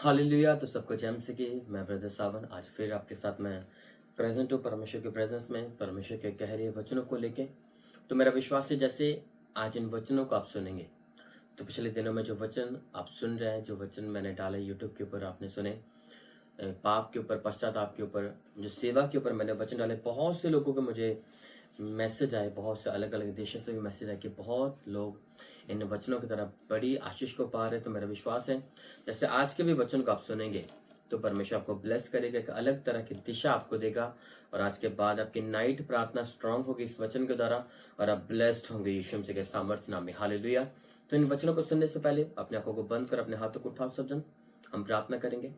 Hallelujah. तो सबको जय मसीह की। मैं ब्रदर सावन आज फिर आपके साथ मैं प्रेजेंट हूँ परमेश्वर के प्रेजेंस में, परमेश्वर के गहरे वचनों को लेके। तो मेरा विश्वास है जैसे आज इन वचनों को आप सुनेंगे, तो पिछले दिनों में जो वचन आप सुन रहे हैं, जो वचन मैंने डाले यूट्यूब के ऊपर आपने सुने, पाप के ऊपर, पश्चाताप के ऊपर, जो सेवा के ऊपर मैंने वचन डाले, बहुत से लोगों के मुझे मैसेज आए, बहुत से अलग अलग देशों से भी मैसेज आए कि बहुत लोग इन वचनों की तरफ बड़ी आशीष को पा रहे। तो मेरा विश्वास है जैसे आज के भी वचन को आप सुनेंगे तो परमेश्वर आपको ब्लेस करेगा, एक अलग तरह की दिशा आपको देगा। और आज के बाद आपकी नाइट प्रार्थना स्ट्रांग होगी इस वचन के द्वारा और आप ब्लेस्ड होंगे यीशु मसीह के सामर्थ्य नाम में। हालेलुया। तो इन वचनों को सुनने से पहले अपने आंखों को बंद कर अपने हाथों को उठाओ सब जन, हम प्रार्थना करेंगे।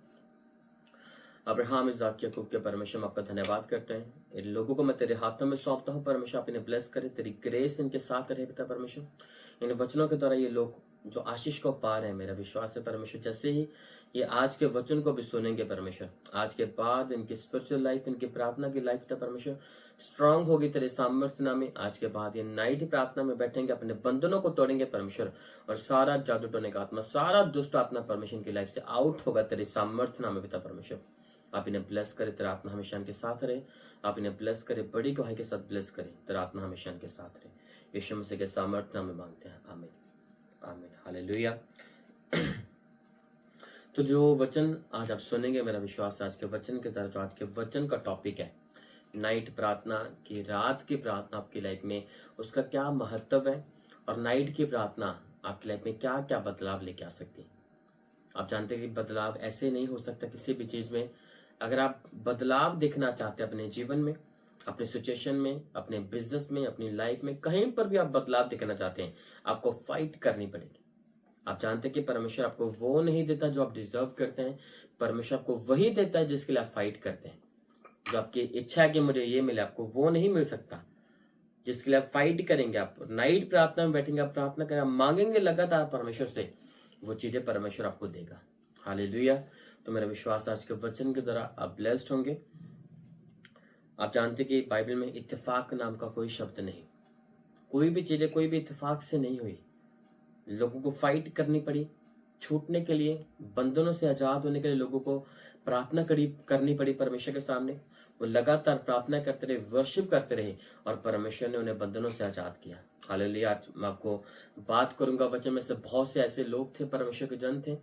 अब्राहम इज़ाक याकूब के परमेश्वर हम आपका धन्यवाद करते हैं। इन लोगों को मैं तेरे हाथों में सौंपता हूँ परमेश्वर, आप इन्हें ब्लेस करे, तेरी ग्रेस इनके साथ रहे पिता परमेश्वर। इन वचनों के द्वारा ये लोग जो आशीष को पा रहे हैं, मेरा विश्वास है परमेश्वर जैसे ही ये आज के वचन को भी सुनेंगे परमेश्वर, आज के बाद इनकी स्पिरिचुअल लाइफ, इनकी प्रार्थना की लाइफ पिता परमेश्वर स्ट्रांग होगी तेरे सामर्थ्य नाम में। आज के बाद ये नाइट प्रार्थना में बैठेंगे, अपने बंधनों को तोड़ेंगे परमेश्वर, और सारा जादू टोने का आत्मा, सारा दुष्ट आत्मा परमेश्वर की लाइफ से आउट होगा तेरे सामर्थ्य नाम में पिता परमेश्वर। आप इन्हें ब्लेस करे, तेरा आत्मा हमेशा इनके साथ रहे। आप इन्हें ब्लेस करे, बड़ी गवाही के साथ ब्लेस करे, तेरा आत्मा हमेशा इनके साथ रहे। यीशु मसीह के सामर्थ्य नाम में मांगते हैं, आमीन आमीन हालेलुया। तो जो वचन आज आप सुनेंगे, मेरा विश्वास आज के वचन के तरह, जो आज के वचन का टॉपिक है नाइट प्रार्थना की, रात की प्रार्थना आपकी लाइफ में उसका क्या महत्व है, और नाइट की प्रार्थना आपकी लाइफ में क्या क्या बदलाव लेके आ सकती है। आप जानते हैं कि बदलाव ऐसे नहीं हो सकता किसी भी चीज में। अगर आप बदलाव देखना चाहते हैं अपने जीवन में, अपने सिचुएशन में, अपने बिजनेस में, अपनी लाइफ में, कहीं पर भी आप बदलाव देखना चाहते हैं, आपको फाइट करनी पड़ेगी। आप जानते हैं कि परमेश्वर आपको वो नहीं देता जो आप डिजर्व करते हैं, परमेश्वर आपको वही देता है जिसके लिए आप फाइट करते हैं। जो आपकी इच्छा है कि मुझे ये मिले, आपको वो नहीं मिल सकता जिसके लिए आप फाइट करेंगे। आप नाइट प्रार्थना में बैठेंगे, आप प्रार्थना करें, आप मांगेंगे लगातार परमेश्वर से, वो चीजें परमेश्वर आपको देगा। हालेलुया। तो मेरा विश्वास आज के वचन के द्वारा आप ब्लेस्ड होंगे। आप जानते कि बाइबल में इत्तेफाक नाम का कोई शब्द नहीं, कोई भी चीजें कोई भी इत्तेफाक से नहीं हुई। लोगों को फाइट करनी पड़ी छूटने के लिए, बंधनों से आजाद होने के लिए लोगों को प्रार्थना करनी पड़ी परमेश्वर के सामने। वो लगातार प्रार्थना करते रहे, वर्शिप करते रहे, और परमेश्वर ने उन्हें बंधनों से आजाद किया। हालेलुया। आज मैं आपको बात करूंगा वचन में से। बहुत से ऐसे लोग थे, परमेश्वर के जन थे,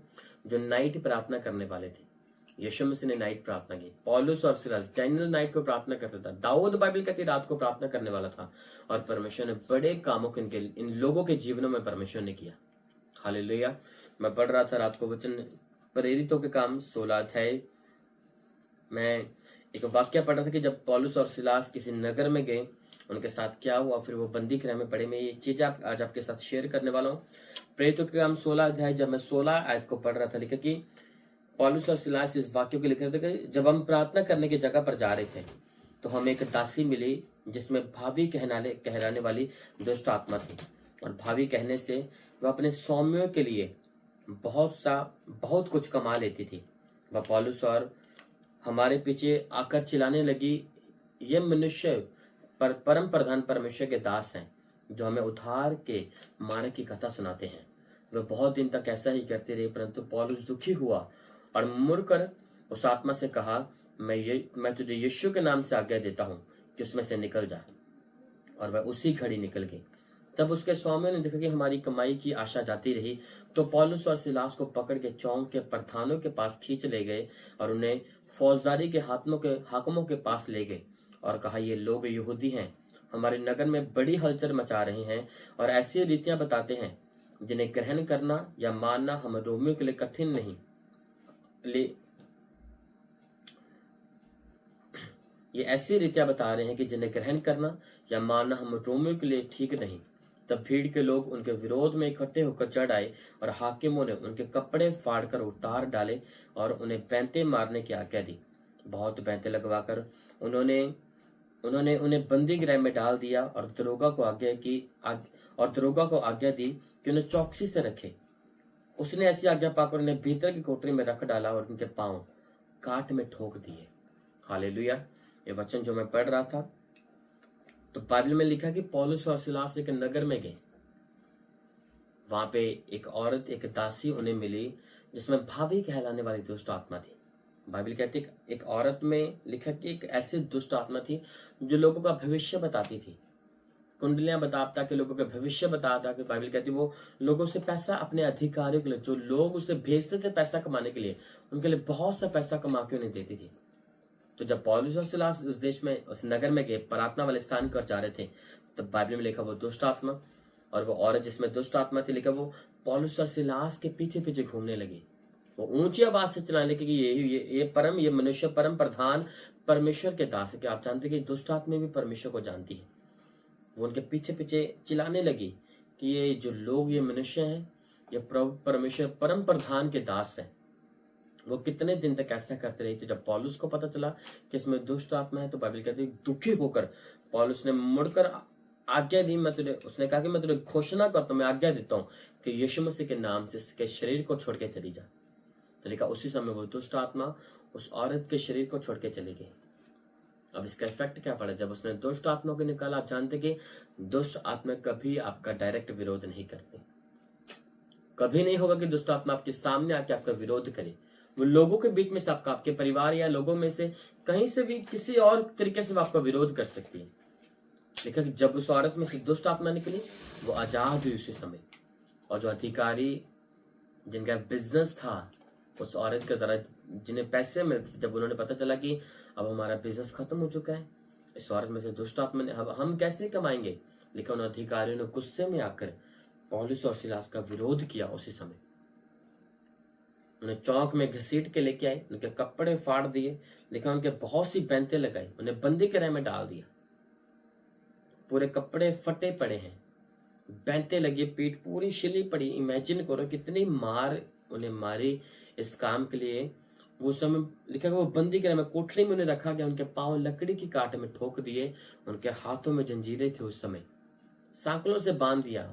जो नाइट प्रार्थना करने वाले थे। यीशु मसीह ने नाइट प्रार्थना की, पौलुस और सिलास, डैनियल नाइट को प्रार्थना करता था, दाऊद बाइबल कहती रात को प्रार्थना करने वाला था, और परमेश्वर ने बड़े कामों को इन लोगों के जीवनों में परमेश्वर ने किया। हालेलुया। मैं पढ़ रहा था रात को वचन, प्रेरितों के काम 16 अध्याय मैं एक वाक्य पढ़ रहा था कि जब पौलुस और सिलास किसी नगर में गए, उनके साथ क्या हुआ, फिर वो बंदी गृह में पड़े। मैं ये चीज आज आपके साथ शेयर करने वाला हूँ। प्रेरितों के काम 16 अध्याय, जब मैं 16 आयत को पढ़ रहा था, लिखा कि पौलुस और सिलास इस वाक्य को लिख रहे थे कि जब हम प्रार्थना करने की जगह पर जा रहे थे तो हमें एक दासी मिली जिसमें भावी कहलाने वाली दुष्ट आत्मा थी, और भावी कहने से वह अपने स्वामियों के लिए बहुत कुछ कमा लेती थी। वह पौलुस और हमारे पीछे आकर चिल्लाने लगी, ये मनुष्य परम प्रधान परमेश्वर के दास हैं, जो हमें उद्धार के मार्ग की कथा सुनाते हैं। वे बहुत दिन तक ऐसा ही करते रहे, परंतु पौलुस दुखी हुआ और मुड़कर उस आत्मा से कहा, मैं तुझे यीशु के नाम से आज्ञा देता हूँ कि उसमें से निकल जा। और वह उसी घड़ी निकल गई। तब उसके स्वामियों ने देखा कि हमारी कमाई की आशा जाती रही, तो पौलुस और सिलास को पकड़ के चौक के प्रधानों के पास खींच ले गए और उन्हें फौजदारी के हाकिमों के पास ले गए और कहा, ये लोग यहूदी हैं, हमारे नगर में बड़ी हलचल मचा रहे हैं और ऐसी रीतियां बताते हैं जिन्हें ग्रहण करना या मानना हम रोमियों के लिए कठिन नहीं। ये ऐसी रीतियां बता रहे हैं कि जिन्हें ग्रहण करना या मानना हम रोमियों के लिए ठीक नहीं। तब भीड़ के लोग उनके विरोध में इकट्ठे होकर चढ़ आए और हाकिमों ने उनके कपड़े फाड़कर उतार डाले और उन्हें बैंते मारने की आज्ञा दी। बहुत बैंते लगवाकर उन्होंने उन्हें बंदी गृह में डाल दिया और दरोगा को आज्ञा दी कि उन्हें चौकसी से रखे। उसने ऐसी आज्ञा पाकर उन्हें भीतर की कोठरी में रख डाला और उनके पांव काट में ठोक दिए। हालेलुया। ये वचन जो मैं पढ़ रहा था, तो बाइबल में लिखा कि पौलुस और सिलास एक नगर में गए वहां पे एक औरत, एक दासी उन्हें मिली जिसमें भावी कहलाने वाली दुष्ट आत्मा थी। बाइबल कहती है एक औरत में लिखा कि एक ऐसी दुष्ट आत्मा थी जो लोगों का भविष्य बताती थी, कुंडलियां बताता कि लोगों के भविष्य बताता कि बाइबल कहती वो लोगों से पैसा अपने अधिकारियों के लिए, जो लोग उसे भेजते थे पैसा कमाने के लिए, उनके लिए बहुत सा पैसा कमा के उन्हें देती थी। तो जब पौलुस और सिलास उस देश में, उस नगर में गए, प्रार्थना वाले स्थान पर जा रहे थे, तब बाइबल में लिखा वो दुष्ट आत्मा और वो औरत जिसमें दुष्ट आत्मा थी, लिखा वो पौलुस और सिलास के पीछे पीछे घूमने लगी। वो ऊंची आवाज से चिल्लाने लगी कि ये मनुष्य परम प्रधान परमेश्वर के दास है। कि आप जानते कि दुष्ट आत्मा भी परमेश्वर को जानती है। वो उनके पीछे पीछे चिल्लाने लगी कि ये जो लोग, ये मनुष्य हैं, ये प्रभु परमेश्वर परम प्रधान के दास हैं। वो कितने दिन तक ऐसा करते रही थी। जब पौलुस को पता चला कि इसमें दुष्ट आत्मा है, तो बाइबल कहती है दुखी होकर पौलुस ने मुड़कर आज्ञा दी, उसने कहा कि मैं तुझे घोषणा करता हूं, मैं आज्ञा देता हूं कि यीशु मसीह के नाम से इसके शरीर को छोड़ के चली जा। तो लिखा उसी समय वो दुष्ट आत्मा उस औरत के शरीर को छोड़ के चली गई। अब इसका इफेक्ट क्या पड़ा जब उसने दुष्ट आत्मा को निकाला? आप जानते कि दुष्ट आत्मा कभी आपका डायरेक्ट विरोध नहीं करते। कभी नहीं होगा कि दुष्ट आत्मा आपके सामने आके आपका विरोध करे। वो लोगों के बीच में से आपका, आपके परिवार या लोगों में से कहीं से भी किसी और तरीके से वो आपका विरोध कर सकती है। देखा कि जब उस औरत में से दुष्ट आत्मा निकली, वो आजाद हुई उसी समय। और जो अधिकारी जिनका बिजनेस था उस औरत के द्वारा, जिन्हें पैसे मिलते, जब उन्होंने पता चला कि अब हमारा बिजनेस खत्म हो चुका है, इस औरत में से दुष्ट आत्मा ने, अब हम कैसे कमाएंगे? लेकिन उन अधिकारियों ने गुस्से में आकर पौलुस और सिलास का विरोध किया। उसी समय उन्हें चौक में घसीट के लेके आए, उनके कपड़े फाड़ दिए, लेकिन उनके बहुत सी बैंतें लगाई, उन्हें बंदी गृह में डाल दिया। पूरे कपड़े फटे पड़े हैं, बैंतें लगी, पीठ पूरी छिली पड़ी। इमेजिन करो कितनी मार उन्हें मारी इस काम के लिए। वो समय लिखा गया वो बंदी गृह में, कोठरी में उन्हें रखा गया। उनके पांव लकड़ी की काट में ठोक दिए, उनके हाथों में जंजीरें थी, उस समय सांकलों से बांध दिया,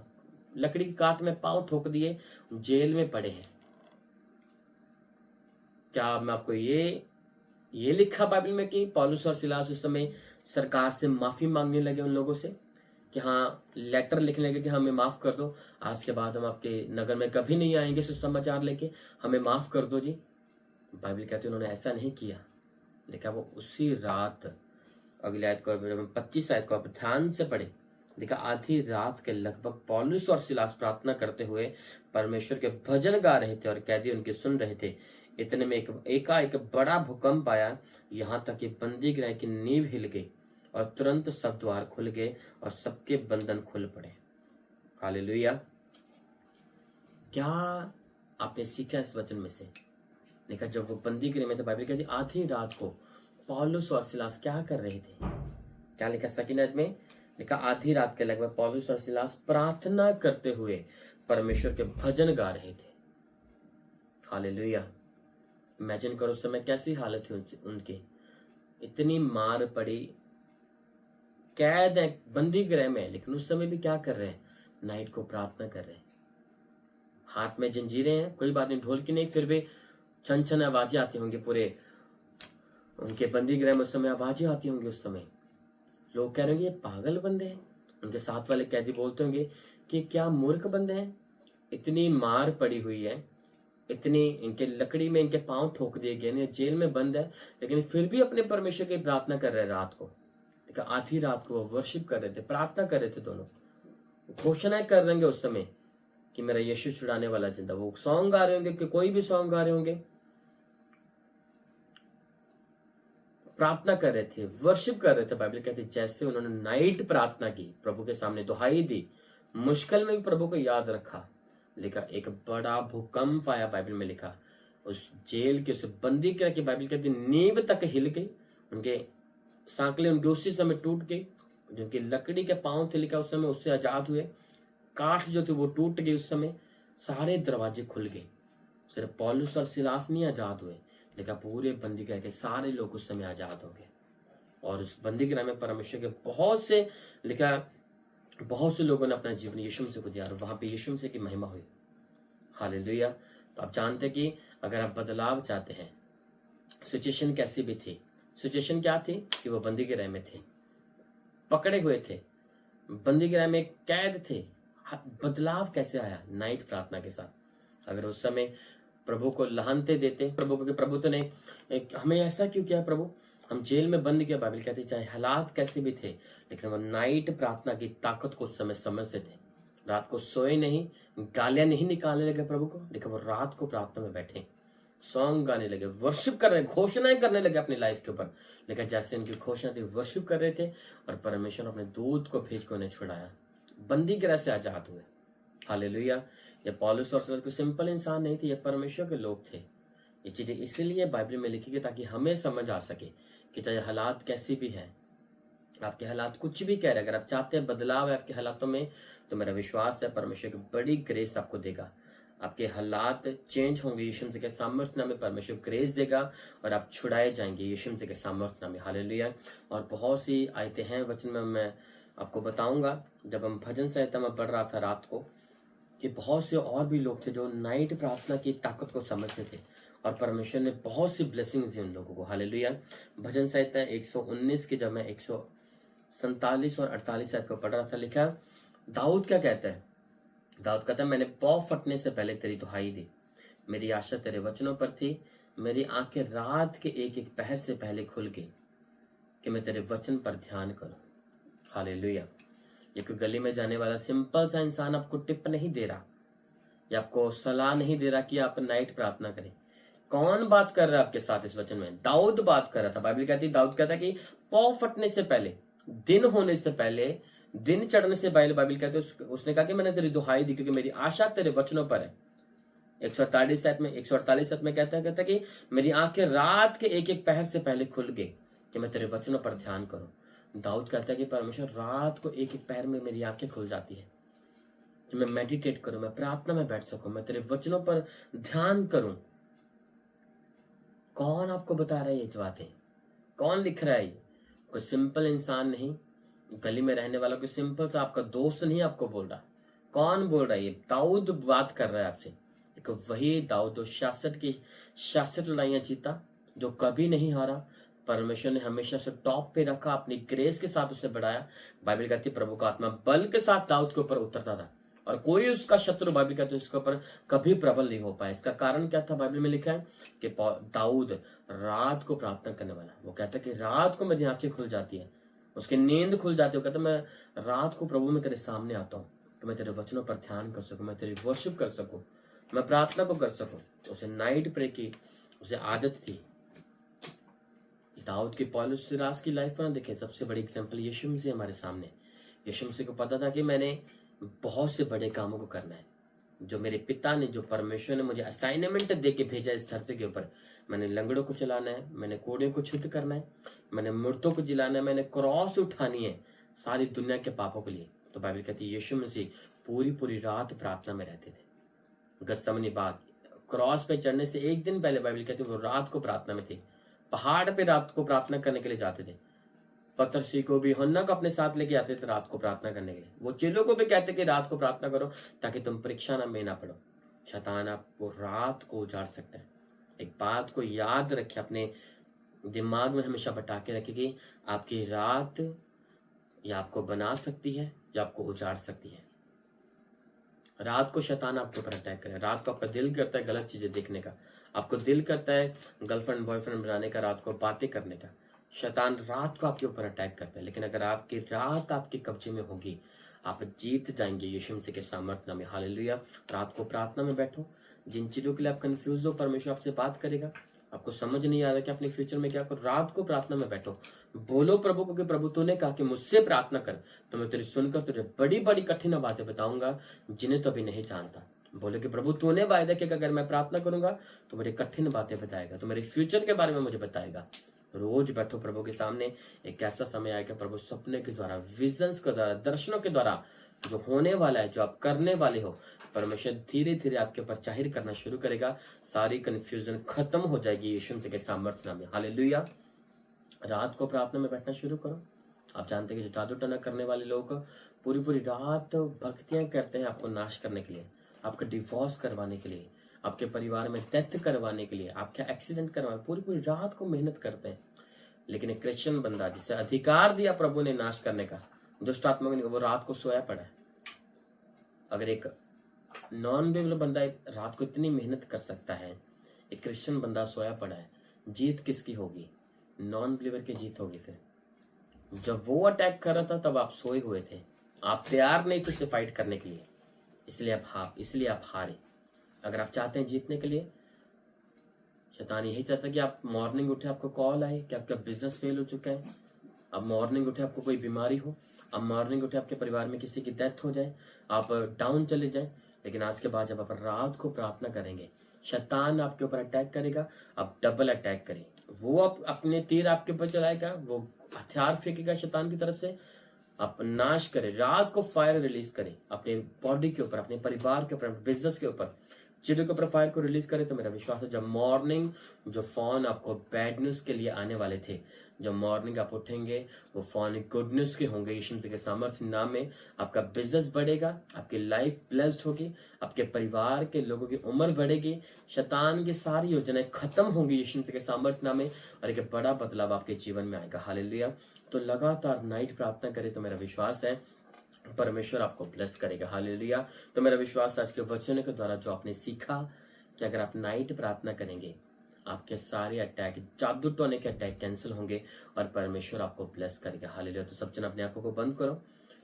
लकड़ी की काट में पांव ठोक दिए, जेल में पड़े हैं। क्या मैं आपको ये लिखा बाइबल में कि पौलुस और सिलास उस समय सरकार से माफी मांगने लगे, उन लोगों से कि हाँ, लेटर लिखने लगे कि हमें माफ कर दो, आज के बाद हम आपके नगर में कभी नहीं आएंगे सुसमाचार लेके, हमें माफ कर दो जी। बाइबल कहते उन्होंने ऐसा नहीं किया। लिखा वो उसी रात, अगली आयत को 25 आयत को आप ध्यान से पढ़े, लिखा आधी रात के लगभग पौलुस और सिलास प्रार्थना करते हुए परमेश्वर के भजन गा रहे थे और कैदी उनके सुन रहे थे। इतने में एकाएक बड़ा भूकंप आया, यहाँ तक कि बंदी गृह की नींव हिल गई और तुरंत सब द्वार खुल गए और सबके बंधन खुल पड़े। हालेलुया। क्या आपने सीखा इस वचन में से? देखा जब वो बंदी गृह में थे, बाइबल कहती आधी रात को पौलुस और सिलास क्या कर रहे थे? क्या लिखा सकीनत में? लिखा आधी रात के लगभग पौलुस और सिलास प्रार्थना करते हुए परमेश्वर के भजन गा रहे थे। हालेलुया। इमेजिन करो उस समय कैसी हालत थी उनकी। इतनी मार पड़ी, कैद है बंदी गृह में, लेकिन उस समय भी क्या कर रहे हैं? नाइट को प्रार्थना कर रहे हैं। हाथ में जंजीरें हैं, कोई बात नहीं, ढोल की नहीं, फिर भी छन छन आवाजें आती होंगी पूरे उनके बंदी गृह में। उस समय आवाजें आती होंगी। उस समय लोग कह रहे होंगे ये पागल बंदे हैं। उनके साथ वाले कैदी बोलते होंगे कि क्या मूर्ख बंदे हैं, इतनी मार पड़ी हुई है, इतनी इनके लकड़ी में इनके पांव ठोक दिए गए, जेल में बंद है, लेकिन फिर भी अपने परमेश्वर की प्रार्थना कर रहे हैं रात को। आधी रात को वो वर्शिप कर रहे थे, प्रार्थना कर रहे थे। दोनों घोषणाएं कर रहे होंगे उस समय कि मेरा यीशु छुड़ाने वाला जिंदा। वो सॉन्ग गा रहे होंगे कि कोई भी सॉन्ग गा रहे होंगे, प्रार्थना कर रहे थे, वर्शिप कर रहे थे। बाइबल कहती जैसे उन्होंने नाइट प्रार्थना की, प्रभु के सामने दुहाई दी, मुश्किल में भी प्रभु को याद रखा, लिखा एक बड़ा भूकंप आया। बाइबल में लिखा उस जेल के, उस बंदी गृह की, बाइबल कहती नींव तक हिल गई, उनके सांकले उनके उसी समय टूट गई, जिनकी लकड़ी के पांव थे, लिखा उस समय उससे आजाद हुए, काठ जो थी वो टूट गई, उस समय सारे दरवाजे खुल गए। सिर्फ पौलुस और सिलास नहीं आजाद हुए, लिखा पूरे बंदी गृह के सारे लोग उस समय आजाद हो गए। और उस बंदी गृह में परमेश्वर के बहुत से, लिखा बहुत से लोगों ने अपना जीवन यीशु मसीह को दिया और वहां पे यीशु मसीह की महिमा हुई। हालेलुया। तो आप जानते कि अगर आप बदलाव चाहते हैं, सिचुएशन कैसी भी थी, सिचुएशन क्या थी कि वो बंदी गृह में थे, पकड़े हुए थे, बंदी गृह में कैद थे, बदलाव कैसे आया? नाइट प्रार्थना के साथ। अगर उस समय प्रभु को लहानते देते, प्रभु को कि प्रभु तो ने हमें ऐसा क्यों किया प्रभु, हम जेल में बंद किया, बाइबल कहती चाहे हालात कैसे भी थे, लेकिन वो नाइट प्रार्थना की ताकत को उस समय समझते थे। रात को सोए नहीं, गालियां नहीं निकालने लगे प्रभु को, लेकिन वो रात को प्रार्थना में बैठे, सॉन्ग गाने लगे, वर्शिप कर रहे, घोषणाएं करने लगे अपनी लाइफ के ऊपर। लेकिन जैसे इनकी घोषणा थी, वर्शिप कर रहे थे और परमेश्वर अपने दूत को भेज कर उन्हें छुड़ाया, बंदी गिरह से आजाद हुए। हालेलुया। ये पौलुस और सीलास कोई सिंपल इंसान नहीं थे, ये परमेश्वर के लोग थे। ये चीजें इसीलिए बाइबल में लिखी गई ताकि हमें समझ आ सके कि चाहे हालात कैसी भी है, आपके हालात कुछ भी कह रहे, अगर आप चाहते हैं बदलाव है आपके हालातों में, तो मेरा विश्वास है परमेश्वर की बड़ी ग्रेस आपको देगा। आपके हालात चेंज होंगे यीशु मसीह के सामर्थ्य नाम में, परमेश्वर ग्रेस देगा और आप छुड़ाए जाएंगे यीशु मसीह के सामर्थ्य नाम में। हालेलुया। और बहुत सी आयतें हैं वचन में, मैं आपको बताऊंगा। जब हम भजन संहिता में पढ़ रहा था रात को, कि बहुत से और भी लोग थे जो नाइट प्रार्थना की ताकत को समझते थे और परमेश्वर ने बहुत सी ब्लेसिंग्स दी उन लोगों को। हालेलुया। भजन संहिता 119 की जब मैं 147 और 48 आयत को पढ़ रहा था, लिखा दाऊद क्या कहता है? दाऊद कहता है, मैंने पौ फटने से पहले तेरी दुहाई दी, मेरी आशा तेरे वचनों पर थी, मेरी आंखें रात के एक एक पहर से पहले खुल गई कि मैं तेरे वचन पर ध्यान करूं। हालेलुया। ये कोई गली में जाने वाला सिंपल सा इंसान आपको टिप नहीं दे रहा या आपको सलाह नहीं दे रहा कि आप नाइट प्रार्थना करें। कौन बात कर रहा है आपके साथ इस वचन में? दाऊद बात कर रहा था। बाइबल कहती है, दाऊद कहता है कि पौ फटने से पहले, दिन होने से पहले, दिन चढ़ने से पहले, बाइबल कहते है उसने कहा कि मैंने तेरी दुहाई दी क्योंकि मेरी आशा तेरे वचनों पर है। 148 में कहता है कि मेरी आंखें रात के एक एक पहर से पहले खुल गई कि मैं तेरे वचनों पर ध्यान करूं। दाऊद कहता है कि परमेश्वर रात को एक एक पहर में मेरी आंखें खुल जाती है कि मैं मेडिटेट करूं, मैं प्रार्थना में बैठ सकूं, मैं तेरे वचनों पर ध्यान करूं। कौन आपको बता रहा है ये बातें? कौन लिख रहा है? ये कोई सिंपल इंसान नहीं, गली में रहने वाला कोई सिंपल सा आपका दोस्त नहीं आपको बोल रहा। कौन बोल रहा है? ये दाऊद बात कर रहा है आपसे। एक वही दाऊद जो 66 लड़ाइयां जीता, जो कभी नहीं हारा, परमेश्वर ने हमेशा से टॉप पे रखा, अपनी ग्रेस के साथ उसे बढ़ाया। बाइबल कहती है प्रभु का आत्मा बल के साथ दाऊद के ऊपर उतरता था और कोई उसका शत्रु, बाइबल कहती है, उसके ऊपर कभी प्रबल नहीं हो पाया। इसका कारण क्या था? बाइबल में लिखा है कि दाऊद रात को प्रार्थना करने वाला। वो कहता है कि रात को मेरी आंखें खुल जाती है, उसकी नींद खुल जाती है। कहता मैं रात को प्रभु में तेरे सामने आता हूँ तो मैं तेरे वचनों पर ध्यान कर सकूं, मैं तेरी वर्शिप कर सकूं, मैं प्रार्थना को कर सकूं। तो उसे नाइट प्रे की उसे आदत थी। दाऊद की, पौलुस सीलास की लाइफ पर देखें, सबसे बड़ी एग्जांपल यीशु मसीह हमारे सामने। यीशु मसीह को पता था कि मैंने बहुत से बड़े कामों को करना है, जो मेरे पिता ने, जो परमेश्वर ने मुझे असाइनमेंट दे के भेजा इस धरती के ऊपर। मैंने लंगड़ों को चलाना है, मैंने कोड़ियों को शुद्ध करना है, मैंने मुर्दों को जिलाना है, मैंने क्रॉस उठानी है सारी दुनिया के पापों के लिए। तो बाइबल कहती है यीशु मसीह पूरी रात प्रार्थना में रहते थे। गत्समनी बाग, क्रॉस पे चढ़ने से एक दिन पहले बाइबल कहती है वो रात को प्रार्थना में थे। पहाड़ पे रात को प्रार्थना करने के लिए जाते थे। पतरसी को भी, यूहन्ना को अपने साथ लेके आते थे रात को प्रार्थना करने के लिए। वो चेलों को भी कहते कि रात को प्रार्थना करो ताकि तुम परीक्षा में ना पड़ो। शैतान आपको रात को उजाड़ सकता है। एक बात को याद रखिए, अपने दिमाग में हमेशा बटा के रखिए कि आपकी रात या आपको बना सकती है या आपको उजाड़ सकती है। रात को शैतान आपके ऊपर अटैक करे। रात को आपका दिल करता है गलत चीजें देखने का, आपको दिल करता है गर्लफ्रेंड बॉयफ्रेंड बनाने का, रात को बातें करने का। शैतान रात को आपके ऊपर अटैक करता है, लेकिन अगर आपकी रात आपके कब्जे में होगी, आप जीत जाएंगे यीशु मसीह के सामर्थ्य में। हालेलुया। रात को प्रार्थना में बैठो। जिन चीजों के लिए आप कंफ्यूज हो, परमेश्वर आपसे बात करेगा। आपको समझ नहीं आ रहा कि अपने फ्यूचर में क्या करो, रात को प्रार्थना में बैठो, बोलो प्रभु को कि प्रभु तूने कहा कि मुझसे प्रार्थना कर तो मैं तेरी सुनकर तुझे बड़ी बड़ी कठिन बातें बताऊंगा जिन्हें तो अभी नहीं जानता। बोले कि प्रभु तूने वायदा किया कि अगर मैं प्रार्थना करूंगा तो मुझे कठिन बातें बताएगा, तो मेरे फ्यूचर के बारे में मुझे बताएगा। रोज बैठो प्रभु के सामने। एक ऐसा समय आएगा प्रभु सपने के द्वारा, विजन्स के द्वारा, दर्शनों के द्वारा जो होने वाला है, जो आप करने वाले हो, परमेश्वर धीरे धीरे आपके ऊपर जाहिर करना शुरू करेगा। सारी कंफ्यूजन खत्म हो जाएगी यीशु मसीह के सामर्थ्य नाम में। हालेलुया। रात को प्रार्थना में बैठना शुरू करो। आप जानते हैं कि जो जादू टना करने वाले लोग पूरी रात भक्तियां करते हैं आपको नाश करने के लिए, आपका डिवोर्स करवाने के लिए, आपके परिवार में डेथ करवाने के लिए, आपका एक्सीडेंट करवाने, पूरी रात को मेहनत करते हैं। लेकिन एक क्रिश्चियन बंदा जिसे अधिकार दिया प्रभु ने नाश करने का, दुष्ट आत्मा को, वो रात को सोया पड़ा है। अगर एक नॉन बिलीवर बंदा रात को इतनी मेहनत कर सकता है, एक क्रिश्चियन बंदा सोया पड़ा है, जीत किसकी होगी? नॉन बिलीवर की जीत होगी। फिर जब वो अटैक कर रहा था तब आप सोए हुए थे, आप तैयार नहीं थे उससे फाइट करने के लिए, इसलिए आप हारे। अगर आप चाहते हैं जीतने के लिए, शैतान यही चाहता है कि आप मॉर्निंग उठे आपको कॉल आए कि आपका बिजनेस फेल हो चुका है, आप मॉर्निंग उठे आपको कोई बीमारी हो, आप मॉर्निंग उठे आपके परिवार में किसी की डेथ हो जाए, आप डाउन चले जाए। लेकिन आज के बाद जब आप रात को प्रार्थना करेंगे, शैतान आपके ऊपर अटैक करेगा, आप डबल अटैक करें। वो अपने तीर आपके ऊपर चलाएगा, वो हथियार फेंकेगा शैतान की तरफ से, आप नाश करें। रात को फायर रिलीज करें अपने बॉडी के ऊपर, अपने परिवार के ऊपर, अपने बिजनेस के ऊपर, चीजों के ऊपर फायर को रिलीज करें। तो मेरा विश्वास है जब मॉर्निंग जो फोन आपको बैड न्यूज के लिए आने वाले थे, जब मॉर्निंग आप उठेंगे वो फोन गुड न्यूज के होंगे। यीशु मसीह के सामर्थ्य नाम में आपका बिजनेस बढ़ेगा, आपकी लाइफ ब्लेस्ड होगी, आपके परिवार के लोगों की उम्र बढ़ेगी, शैतान की सारी योजनाएं खत्म होंगी यीशु मसीह के सामर्थ्य नाम में, और एक बड़ा बदलाव आपके जीवन में आएगा। हालेलुया। तो लगातार नाइट प्रार्थना करें तो मेरा विश्वास है परमेश्वर आपको ब्लेस करेगा। हालेलुया। तो मेरा विश्वास आज के वचन के द्वारा जो आपने सीखा कि अगर आप नाइट प्रार्थना करेंगे, आपके सारे अटैक, जादू टोने के अटैक कैंसिल होंगे और परमेश्वर आपको ब्लेस करेगा। हालेलुया। तो सब जन अपनी आंखों को बंद करो,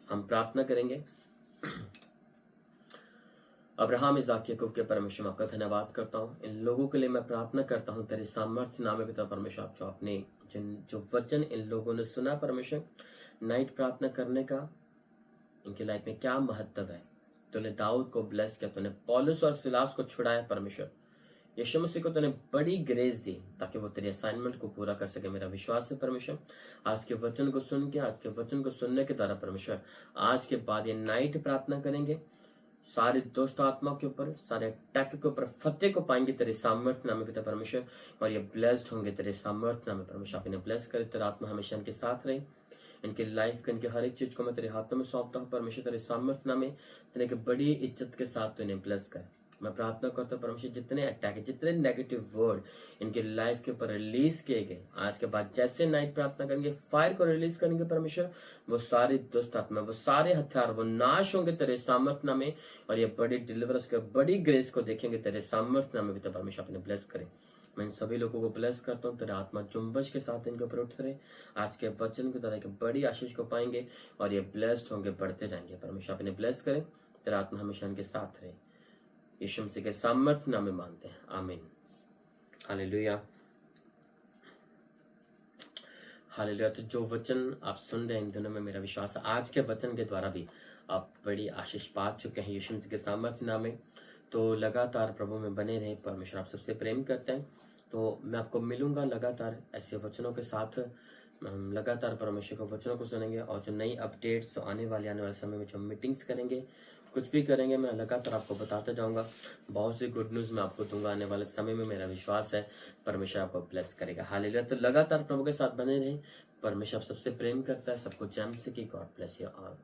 हम प्रार्थना करेंगे। अब्राहम इज़ाक याकूब के परमेश्वर में आपका धन्यवाद करता हूँ। इन लोगों के लिए मैं प्रार्थना करता हूँ तेरे सामर्थ्य नाम में पिता परमेश्वर, आप जो आपने जो वचन इन लोगों ने सुना परमेश्वर, नाइट प्रार्थना करने का इनकी लाइफ में क्या महत्व है। तूने दाऊद को ब्लेस किया, तूने पौलुस और सिलास को छुड़ाया परमेश्वर, यीशु मसीह को तूने बड़ी ग्रेस दी ताकि वो तेरे असाइनमेंट को पूरा कर सके। मेरा विश्वास है परमेश्वर आज के वचन को सुन के, आज के वचन को सुनने के द्वारा परमेश्वर आज के बाद ये नाइट प्रार्थना करेंगे, सारे दुष्ट आत्मा के ऊपर, सारे अटैक के ऊपर फतेह को पाएंगे तेरे सामर्थ्य नाम में पिता परमेश्वर, और ये ब्लेस्ड होंगे तेरे सामर्थ्य नाम में परमेश्वर। आप इन्हें ब्लेस करे, तेरा आत्मा हमेशा इनके साथ रहे, इनकी लाइफ के, इनके हर एक चीज को मैं तेरे हाथों में सौंपता हूँ परमेश्वर। तेरे सामर्थ्य नाम में तेरे बड़ी इज्जत के साथ तो इन्हें ब्लेस कर। मैं प्रार्थना करता हूँ परमेश्वर जितने अटैक, जितने नेगेटिव वर्ड इनके लाइफ के ऊपर रिलीज किए गए, आज के बाद जैसे नाइट प्रार्थना करेंगे, फायर को रिलीज करेंगे परमेश्वर, वो सारी दुष्ट आत्मा, वो सारे हथियार वो नाश होंगे तेरे सामर्थ्य नाम में, और ये बड़ी डिलीवरेंस के, बड़ी ग्रेस को देखेंगे तेरे सामर्थ्य नाम में भी। परमेश्वर अपने ब्लेस करें। मैं इन सभी लोगों को ब्लेस करता हूँ, तेरे आत्मा जुम्बश के साथ इनके ऊपर उठ रहे, आज के वचन की तरह के बड़ी आशीष को पाएंगे और ये ब्लेस्ड होंगे, बढ़ते जाएंगे। परमेश्वर अपने ब्लेस करें, तेरा आत्मा हमेशा इनके साथ रहे, यीशु मसीह के सामर्थ्य नाम में मांगते हैं, आमीन। Hallelujah, hallelujah. तो जो वचन आप सुन रहे हैं इन दिनों में, मेरा विश्वास है आज के वचन के द्वारा भी आप बड़ी आशीष पा चुके हैं यीशु मसीह के सामर्थ्य नाम में। तो लगातार प्रभु में बने रहे, परमेश्वर आप सबसे प्रेम करते हैं। तो मैं आपको मिलूंगा लगातार ऐसे वचनों के साथ, हम लगातार परमेश्वर के वचनों को सुनेंगे, और जो नई अपडेट्स आने वाले समय में जो मीटिंग्स करेंगे, कुछ भी करेंगे, मैं लगातार आपको बताता जाऊंगा। बहुत सी गुड न्यूज मैं आपको दूंगा आने वाले समय में। मेरा विश्वास है परमेश्वर आपको ब्लेस करेगा। हालेलुया। तो लगातार प्रभु के साथ बने रहे, परमेश्वर आप सबसे प्रेम करता है। सबको जय मसीह की। God bless you all.